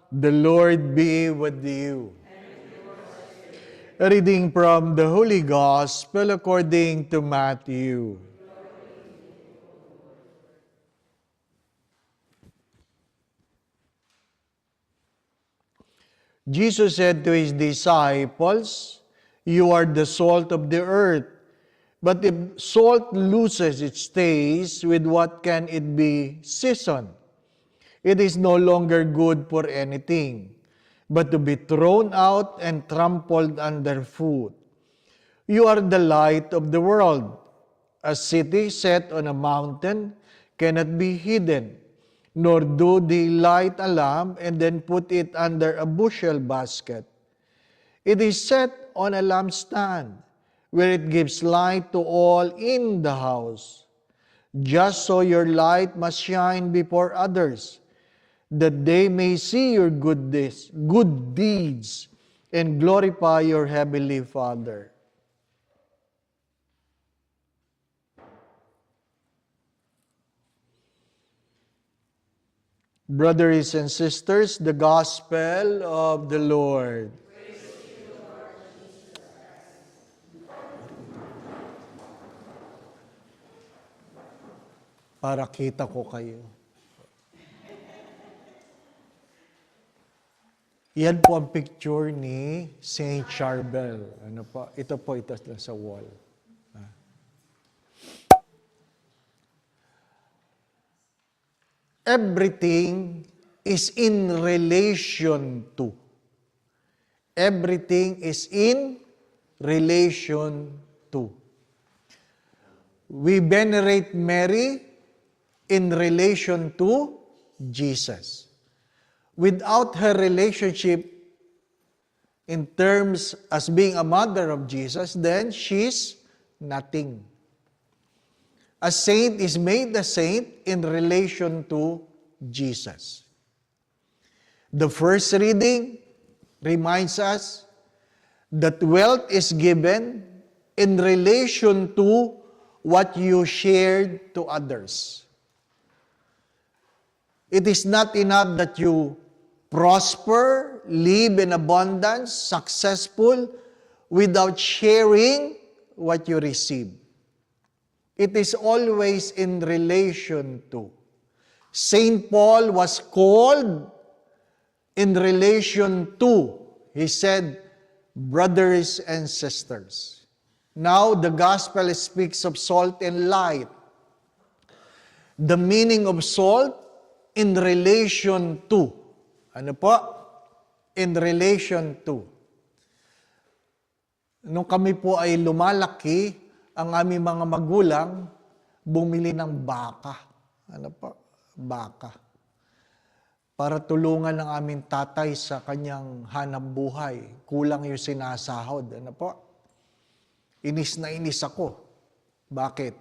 The Lord be with you. A reading from the Holy Gospel according to Matthew. Jesus said to his disciples, "You are the salt of the earth. But if salt loses its taste, with what can it be seasoned? It is no longer good for anything, but to be thrown out and trampled underfoot. You are the light of the world. A city set on a mountain cannot be hidden, nor do they light a lamp and then put it under a bushel basket. It is set on a lampstand, where it gives light to all in the house. Just so your light must shine before others, that they may see your good deeds, and glorify your heavenly Father." Brothers and sisters, the Gospel of the Lord. Para kita ko kayo. Yan po ang picture ni Saint Charbel. Ano po? Ito sa wall. Everything is in relation to. Everything is in relation to. We venerate Mary in relation to Jesus. Without her relationship in terms as being a mother of Jesus, then she's nothing. A saint is made a saint in relation to Jesus. The first reading reminds us that wealth is given in relation to what you shared to others. It is not enough that you prosper, live in abundance, successful, without sharing what you receive. It is always in relation to. Saint Paul was called in relation to. He said, brothers and sisters. Now, the gospel speaks of salt and light. The meaning of salt in relation to. Ano po? In relation to. Nung kami po ay lumalaki, ang aming mga magulang bumili ng baka. Ano po? Baka. Para tulungan ng aming tatay sa kanyang hanap buhay. Kulang yung sinasahod. Ano po? Inis na inis ako. Bakit?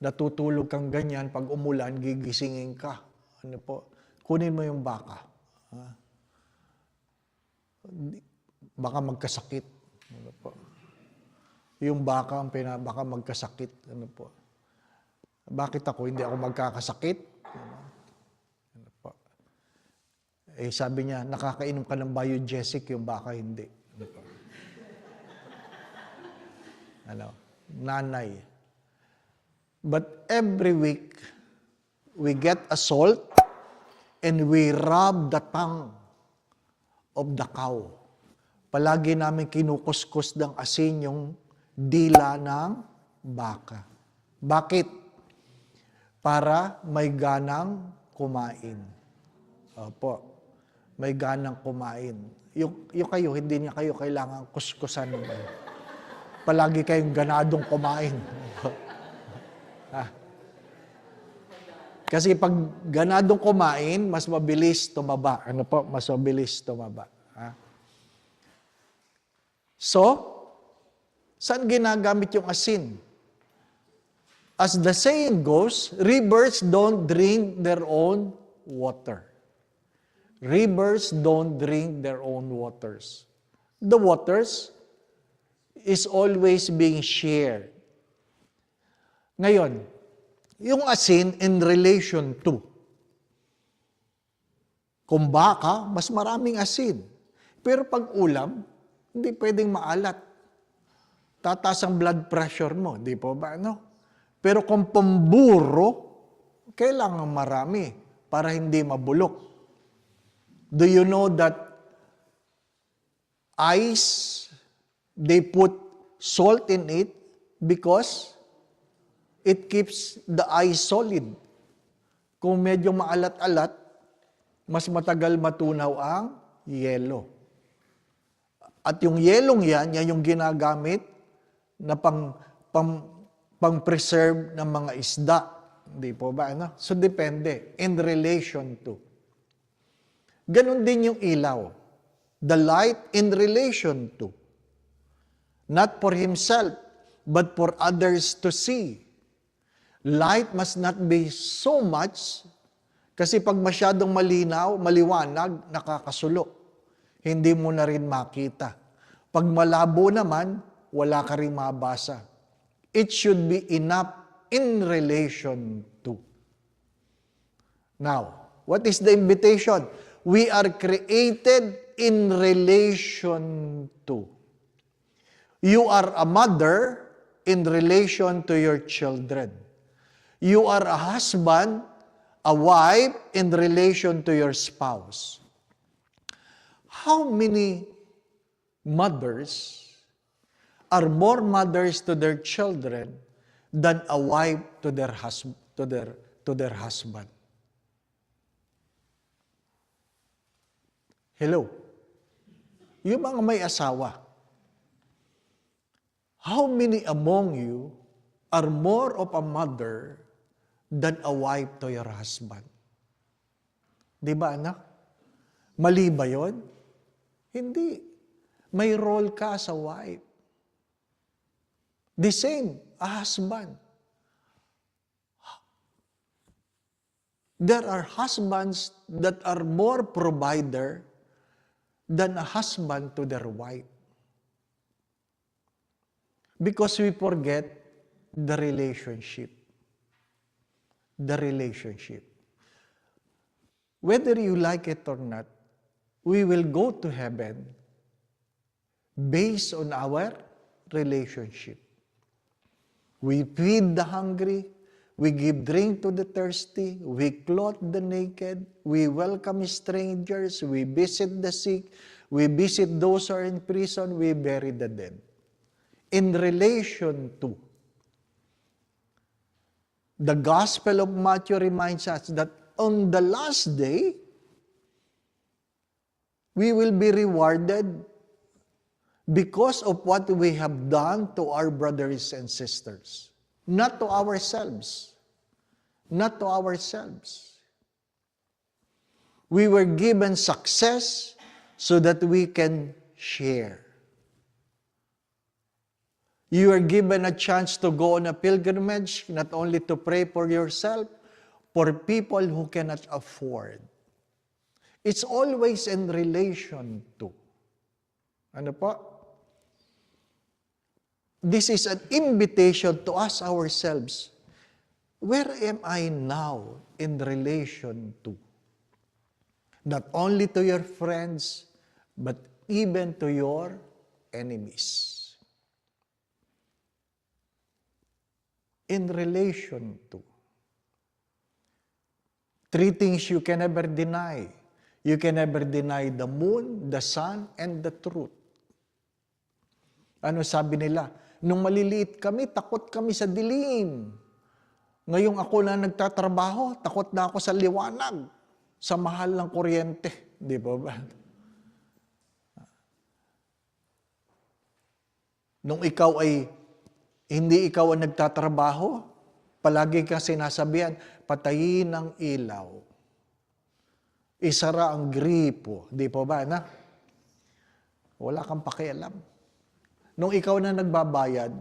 Natutulog kang ganyan, pag umulan, gigisingin ka. Ano po? Kunin mo yung baka. Baka magkasakit. Ano po? Yung baka ang baka magkasakit. Ano po? Bakit ako? Hindi ako magkakasakit? Ano po? Eh, sabi niya, nakakainom ka ng biogesic, yung baka hindi. Ano po? Ano? Nanay. But every week, we get a salt and we rub the tongue of the cow. Palagi namin kinukuskus ng asin yung dila ng baka. Bakit? Para may ganang kumain. Opo. May ganang kumain. Yung kayo, hindi niya kayo kailangan kuskusan naman. Palagi kayong ganadong kumain. Kasi pag ganadong kumain, mas mabilis tumaba. Ano po? Mas mabilis tumaba. So, saan ginagamit yung asin? As the saying goes, rivers don't drink their own water. Rivers don't drink their own waters. The waters is always being shared. Ngayon, yung asin in relation to. Kung baka, mas maraming asin. Pero pag ulam, hindi pwedeng maalat. Tataas ang blood pressure mo, di po ba? No? Pero kung pamburo, kailangan marami para hindi mabulok. Do you know that ice, they put salt in it because it keeps the ice solid. Kung medyo maalat-alat, mas matagal matunaw ang yelo. At yung yelong yan yung ginagamit na pang-preserve ng mga isda. Hindi po ba? Ano? So, depende. In relation to. Ganon din yung ilaw. The light in relation to. Not for himself, but for others to see. Light must not be so much, kasi pag masyadong malinaw, maliwanag, nakakasulo. Hindi mo na rin makita. Pag malabo naman, wala ka rin mabasa. It should be enough in relation to. Now, what is the invitation? We are created in relation to. You are a mother in relation to your children. You are a husband, a wife in relation to your spouse. How many mothers are more mothers to their children than a wife to their husband? Hello? Yung mga may asawa, how many among you are more of a mother than a wife to your husband? Di ba, anak? Mali ba yun? Hindi. May role ka sa wife. The same, a husband. There are husbands that are more provider than a husband to their wife. Because we forget the relationship. The relationship. Whether you like it or not, we will go to heaven based on our relationship. We feed the hungry, we give drink to the thirsty, we clothe the naked, we welcome strangers, we visit the sick, we visit those who are in prison, we bury the dead. In relation to. The Gospel of Matthew reminds us that on the last day, we will be rewarded because of what we have done to our brothers and sisters. Not to ourselves. Not to ourselves. We were given success so that we can share. You are given a chance to go on a pilgrimage, not only to pray for yourself, for people who cannot afford. It's always in relation to. Ano po? This is an invitation to us ourselves. Where am I now in relation to? Not only to your friends, but even to your enemies. In relation to. Three things you can never deny. You can never deny the moon, the sun, and the truth. Ano sabi nila? Nung maliliit kami, takot kami sa dilim. Ngayong ako na nagtatrabaho, takot na ako sa liwanag, sa mahal ng kuryente. Di ba ba? Nung ikaw ay, hindi ikaw ang nagtatrabaho, palagi kang sinasabihan, patayin ang ilaw. Isara ang gripo. Di po ba, na? Wala kang pakialam. Nung ikaw na nagbabayad,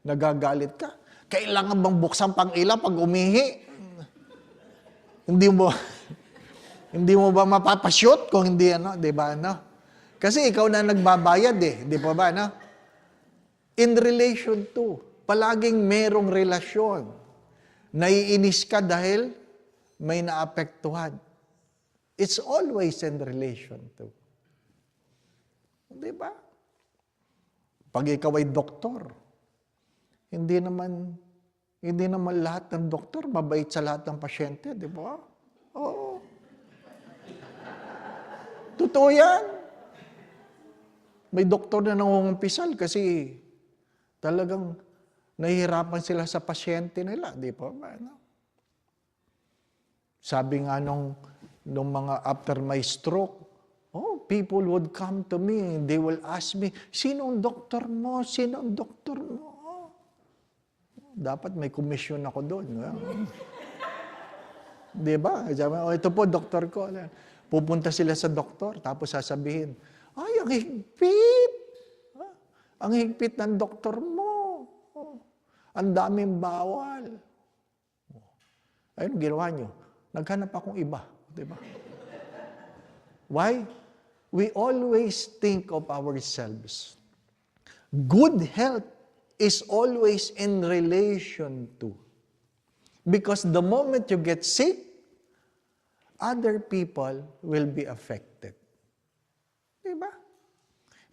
nagagalit ka, kailangan bang buksan pang ilaw pag umihi? Hindi mo ba mapapashoot kung hindi ano, di ba, ano? Kasi ikaw na nagbabayad di po ba, ano? In relation to, palaging merong relasyon. Naiinis ka dahil may naapektuhan. It's always in relation to. Di ba? Pag ikaw ay doktor, hindi naman lahat ng doktor mabait sa lahat ng pasyente, di ba? Oo. Totoo yan. May doktor na nangungumpisal kasi talagang nahihirapan sila sa pasyente nila, di ba? Ano? Sabi nga nung mga after my stroke, people would come to me, they will ask me, sino ang doktor mo? Sino ang doktor mo? Dapat may komisyon ako doon. Di ba? Ito po, doktor ko. Pupunta sila sa doktor, tapos sasabihin, ay, ang higpit. Ang higpit ng doktor mo. Ang daming bawal. Ayun, ginawa nyo. Naghanap akong iba. Di ba? Why? We always think of ourselves. Good health is always in relation to. Because the moment you get sick, other people will be affected. Diba?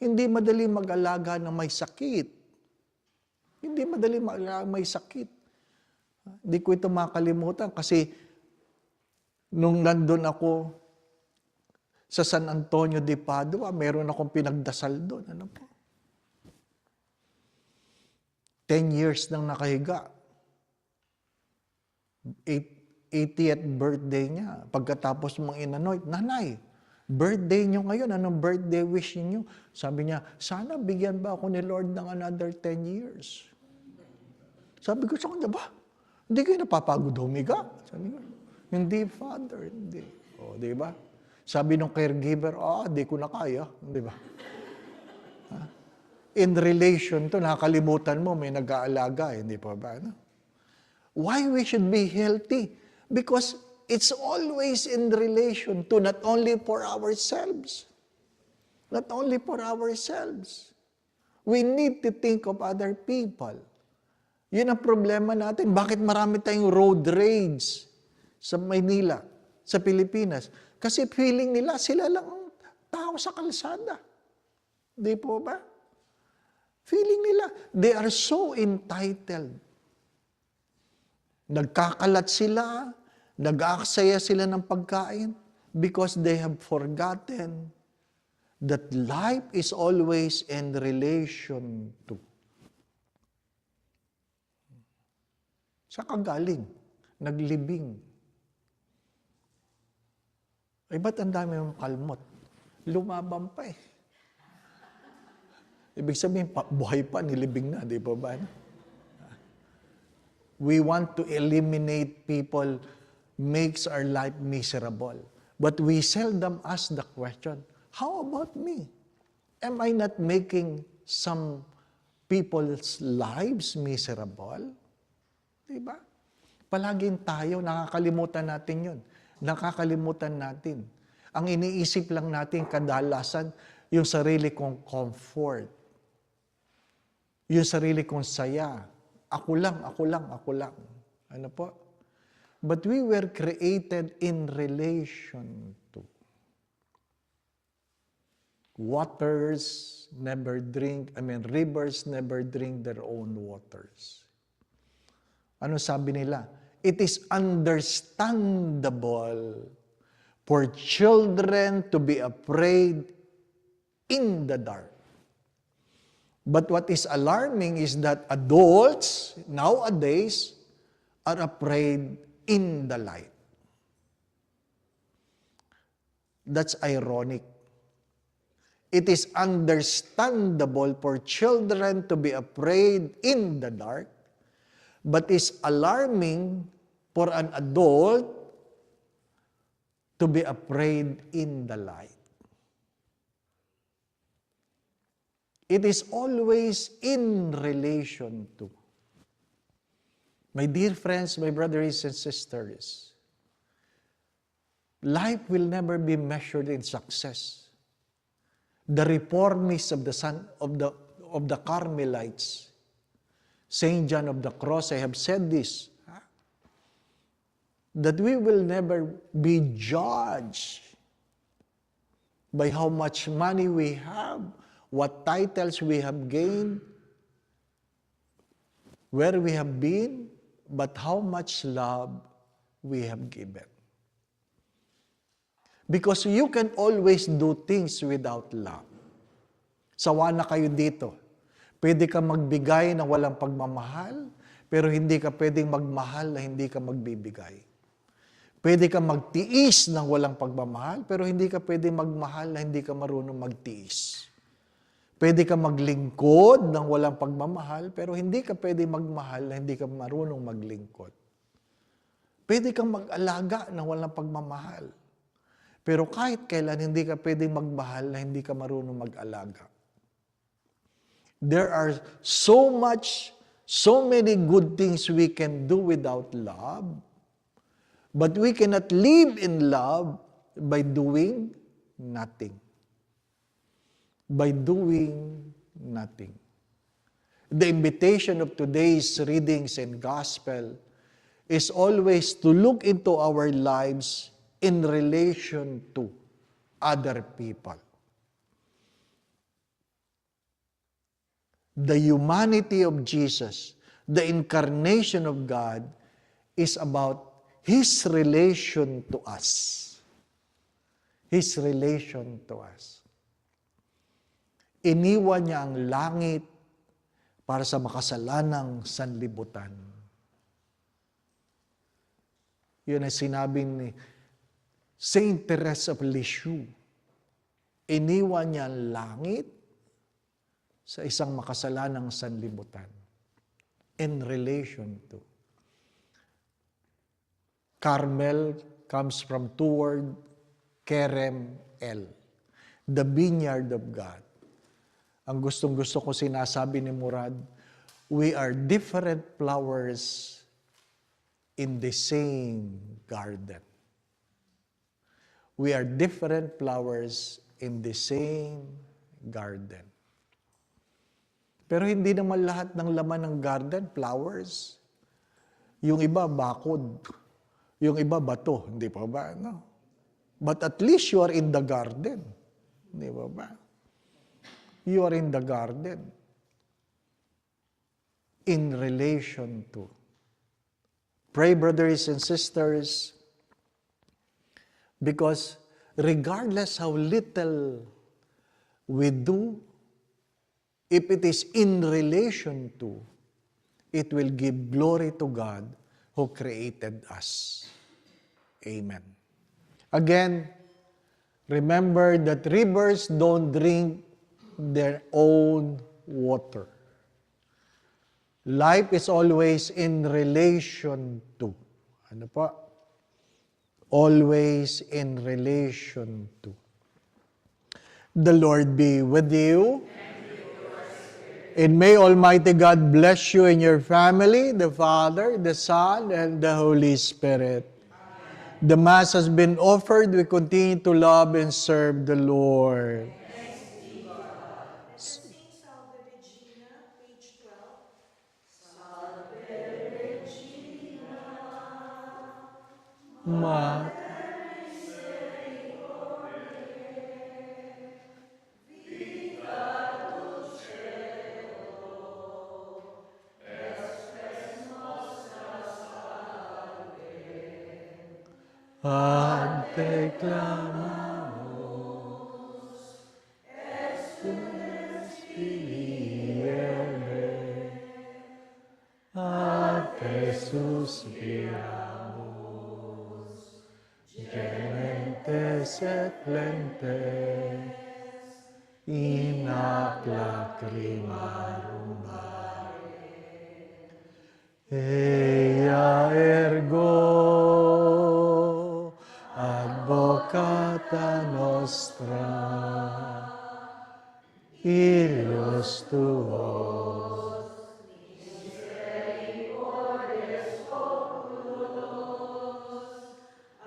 Hindi madali mag-alaga ng may sakit. Hindi madali mag-alaga ng may sakit. Hindi ko ito makalimutan kasi nung nandun ako sa San Antonio de Padua, meron akong pinagdasal doon. Ano po? 10 years nang nakahiga. 80th birthday niya. Pagkatapos mong inanoint, Nanay, birthday niyo ngayon, anong birthday wish niyo? Sabi niya, sana bigyan ba ako ni Lord ng another 10 years? Sabi ko sa kanya, ba? Hindi kayo napapagod humiga? Sabi ko, hindi, Father, hindi. O, di ba? Sabi ng caregiver, di ko na kaya. Di ba? In relation to, nakalimutan mo, may nag-aalaga, hindi pa ba? No? Why we should be healthy? Because it's always in relation to, not only for ourselves. Not only for ourselves. We need to think of other people. Yun ang problema natin. Bakit marami tayong road rage sa Maynila, sa Pilipinas? Kasi feeling nila, sila lang ang tao sa kalsada. Di po ba? Feeling nila, they are so entitled. Nagkakalat sila, nag-aaksaya sila ng pagkain because they have forgotten that life is always in relation to. Sa kagaling, naglibing. Ay, ba't ang dami yung kalmot? Lumaban pa eh. Ibig sabihin, buhay pa, nilibing na, di ba ba? We want to eliminate people makes our life miserable. But we seldom ask the question, how about me? Am I not making some people's lives miserable? Diba? Palaging tayo, nakakalimutan natin yun. Nakakalimutan natin. Ang iniisip lang natin kadalasan, yung sarili kong comfort. Yung sarili kong saya. Ako lang. Ano po? But we were created in relation to. Rivers never drink their own waters. Ano sabi nila? It is understandable for children to be afraid in the dark. But what is alarming is that adults nowadays are afraid in the light. That's ironic. It is understandable for children to be afraid in the dark, but it's alarming for an adult to be afraid in the light. It is always in relation to. My dear friends, my brothers and sisters, life will never be measured in success. The reformists of the Carmelites, Saint John of the Cross, I have said this, that we will never be judged by how much money we have, what titles we have gained, where we have been, but how much love we have given. Because you can always do things without love. Sawa na kayo dito. Pwede ka magbigay na walang pagmamahal, pero hindi ka pwedeng magmahal na hindi ka magbibigay. Pwede ka magtiis ng walang pagmamahal, pero hindi ka pwedeng magmahal na hindi ka marunong magtiis. Pwede ka maglingkod ng walang pagmamahal, pero hindi ka pwedeng magmahal na hindi ka marunong maglingkod. Pwede kang mag-alaga ng walang pagmamahal, pero kahit kailan hindi ka pwedeng magmahal na hindi ka marunong mag-alaga. There are so many good things we can do without love, but we cannot live in love by doing nothing. By doing nothing. The invitation of today's readings and gospel is always to look into our lives in relation to other people. The humanity of Jesus, the incarnation of God, is about His relation to us. His relation to us. Iniwan niya ang langit para sa makasalanang sanlibutan. Yun ay sinabi ni Saint Teresa of Lisieux. Iniwan niya ang langit sa isang makasalanang sanlibutan in relation to. Carmel comes from two words, kerem el, the vineyard of God. Ang gustong-gusto ko sinasabi ni Murad, we are different flowers in the same garden. We are different flowers in the same garden. Pero hindi naman lahat ng laman ng garden, flowers. Yung iba, bakod. Yung iba, bato. Hindi pa ba? No? But at least you are in the garden. Hindi pa ba? You are in the garden. In relation to. Pray, brothers and sisters, because regardless how little we do, if it is in relation to, it will give glory to God who created us. Amen. Again, remember that rivers don't drink their own water. Life is always in relation to. Ano pa? Always in relation to. The Lord be with you. And may Almighty God bless you and your family, the Father, the Son, and the Holy Spirit. Amen. The Mass has been offered. We continue to love and serve the Lord. Thanks be to God. Let's sing Salve Regina, page 12. Salve Regina, Ma- Ante clamamos, ante suspiramos, gementes et plentes, in ac lacrimarum mare. Ea ergo advocata nostra, illos tuos,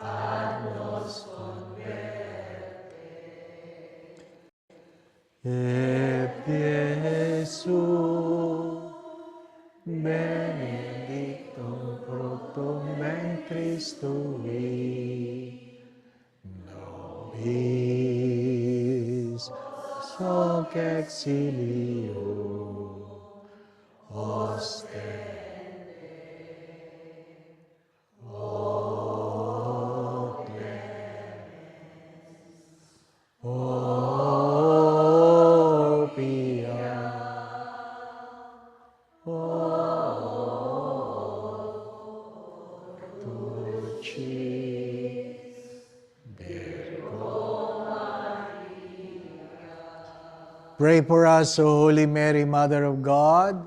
ad nos converte. Et Iesu, benedictum fructum ventris tui, nobis Hoc exilio, ostende, o clemens, o pia, o dulcis Virgo. Pray for us, O Holy Mary, Mother of God,